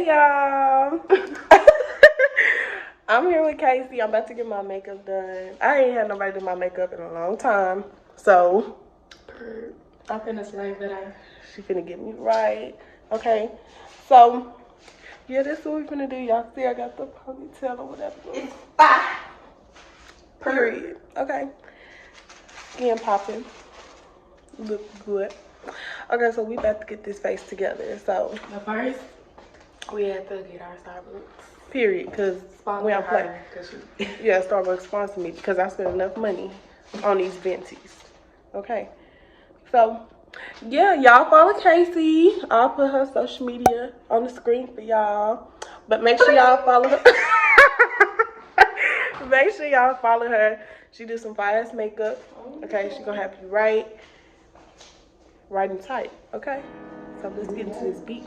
y'all. I'm here with Casey. I'm about to get my makeup done. I ain't had nobody do my makeup in a long time. So, I'm finna slave it out. she finna get me right. Okay. So, yeah, that's what we finna do. Y'all see I got the ponytail or whatever. It's fine. Period. Okay. Skin popping. Look good. Okay, so we about to get this face together. So, But first, we had to get our Starbucks. Period. Because we sponsor don't play. her. 'Cause she... Yeah, Starbucks sponsor me because I spent enough money on these venties. Okay. So, yeah, y'all follow Casey. I'll put her social media on the screen for y'all. But make sure y'all follow her. Make sure y'all follow her. She do some fire-ass makeup. Okay, she gonna have you right and tight. Okay? So let's get into this beat.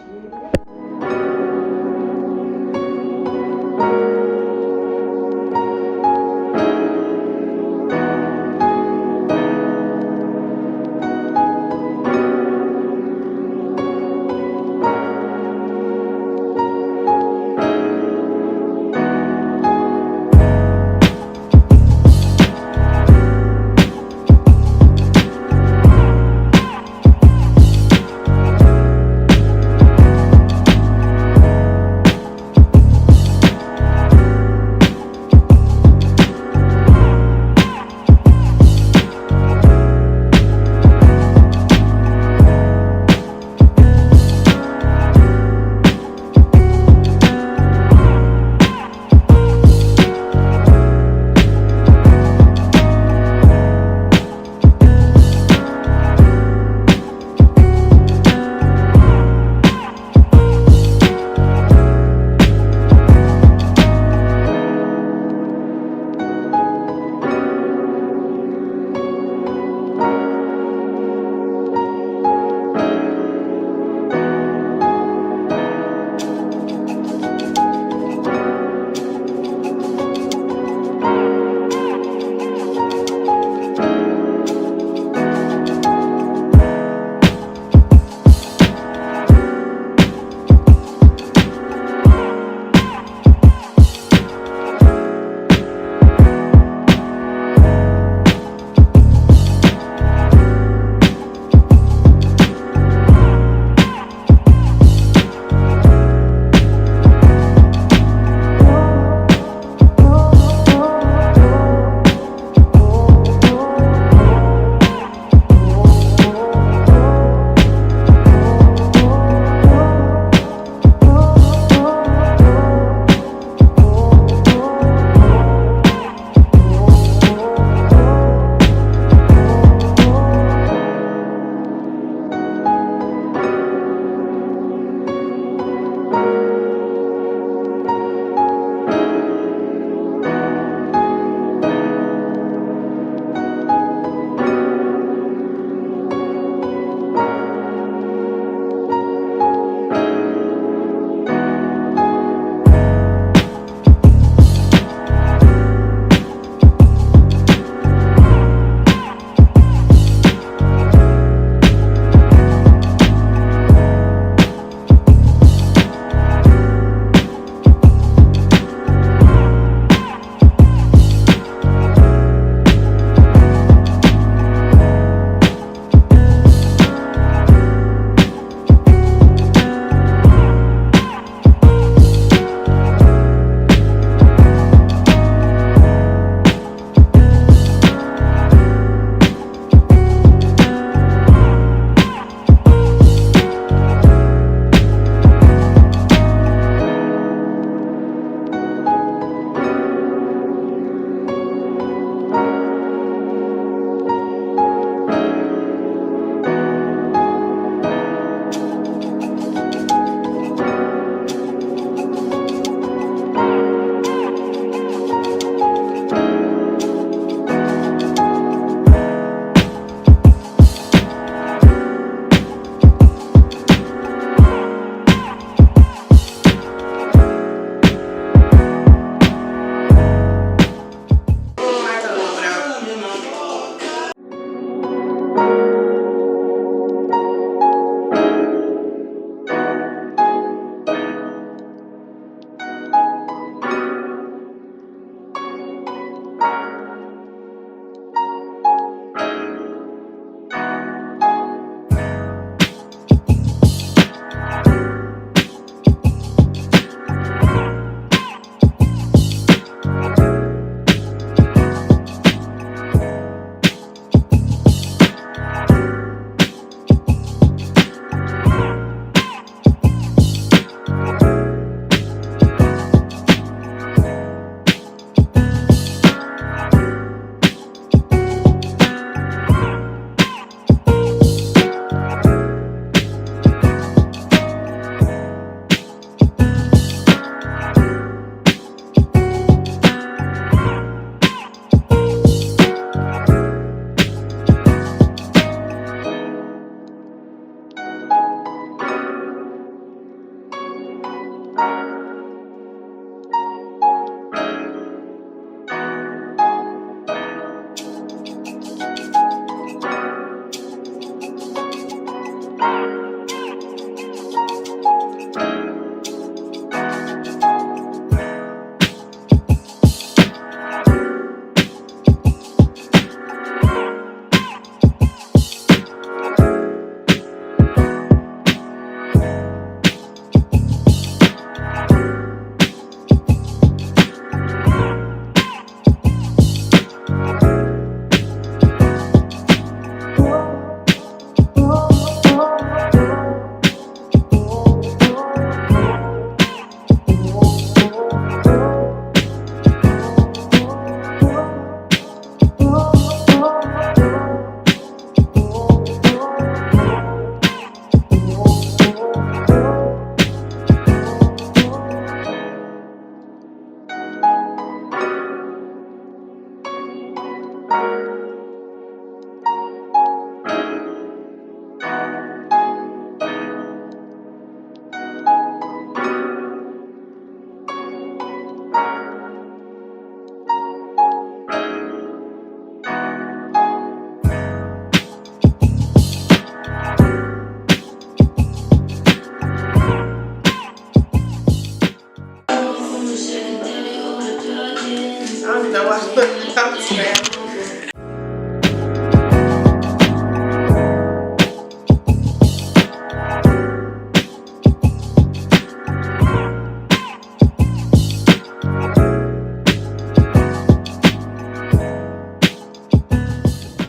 know I look on Instagram.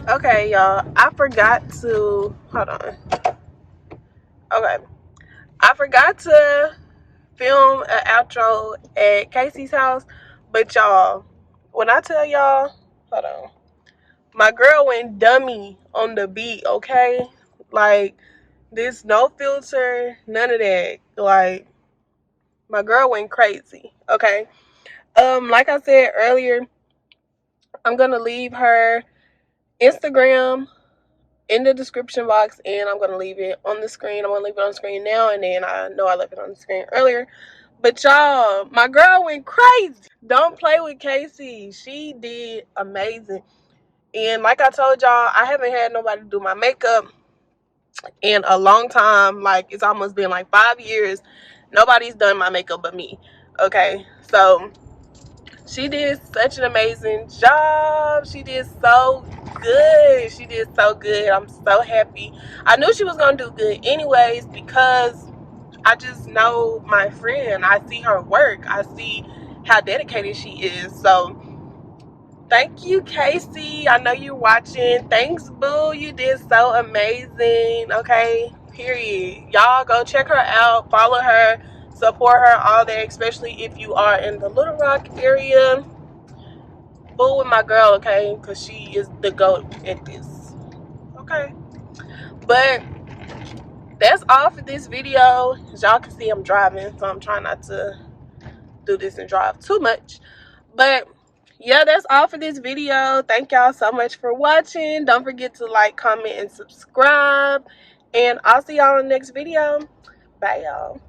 Okay, y'all, I forgot to, hold on. Okay, I forgot to film an outro at Casey's house, but y'all, when I tell y'all, hold on, my girl went dummy on the beat, okay? Like, this no filter, none of that. Like, my girl went crazy, okay? Like I said earlier, I'm gonna leave her Instagram in the description box, and I'm gonna leave it on the screen. I'm gonna leave it on the screen now, and then I know I left it on the screen earlier. But y'all, my girl went crazy. Don't play with Casey. She did amazing. And like I told y'all, I haven't had nobody do my makeup in a long time. Like, it's almost been like 5 years. Nobody's done my makeup but me. Okay, so she did such an amazing job. She did so good. She did so good. I'm so happy. I knew she was gonna do good anyways, because I just know my friend. I see her work. I see how dedicated she is. So thank you, Casey. I know you're watching. Thanks, boo. You did so amazing. Okay, period. Y'all go check her out. Follow her. Support her, all that, especially if you are in the Little Rock area. Boo with my girl, okay? Because she is the GOAT at this. Okay. But that's all for this video. As y'all can see, I'm driving, so I'm trying not to do this and drive too much. But yeah, that's all for this video. Thank y'all so much for watching. Don't forget to like, comment, and subscribe. And I'll see y'all in the next video. Bye, y'all.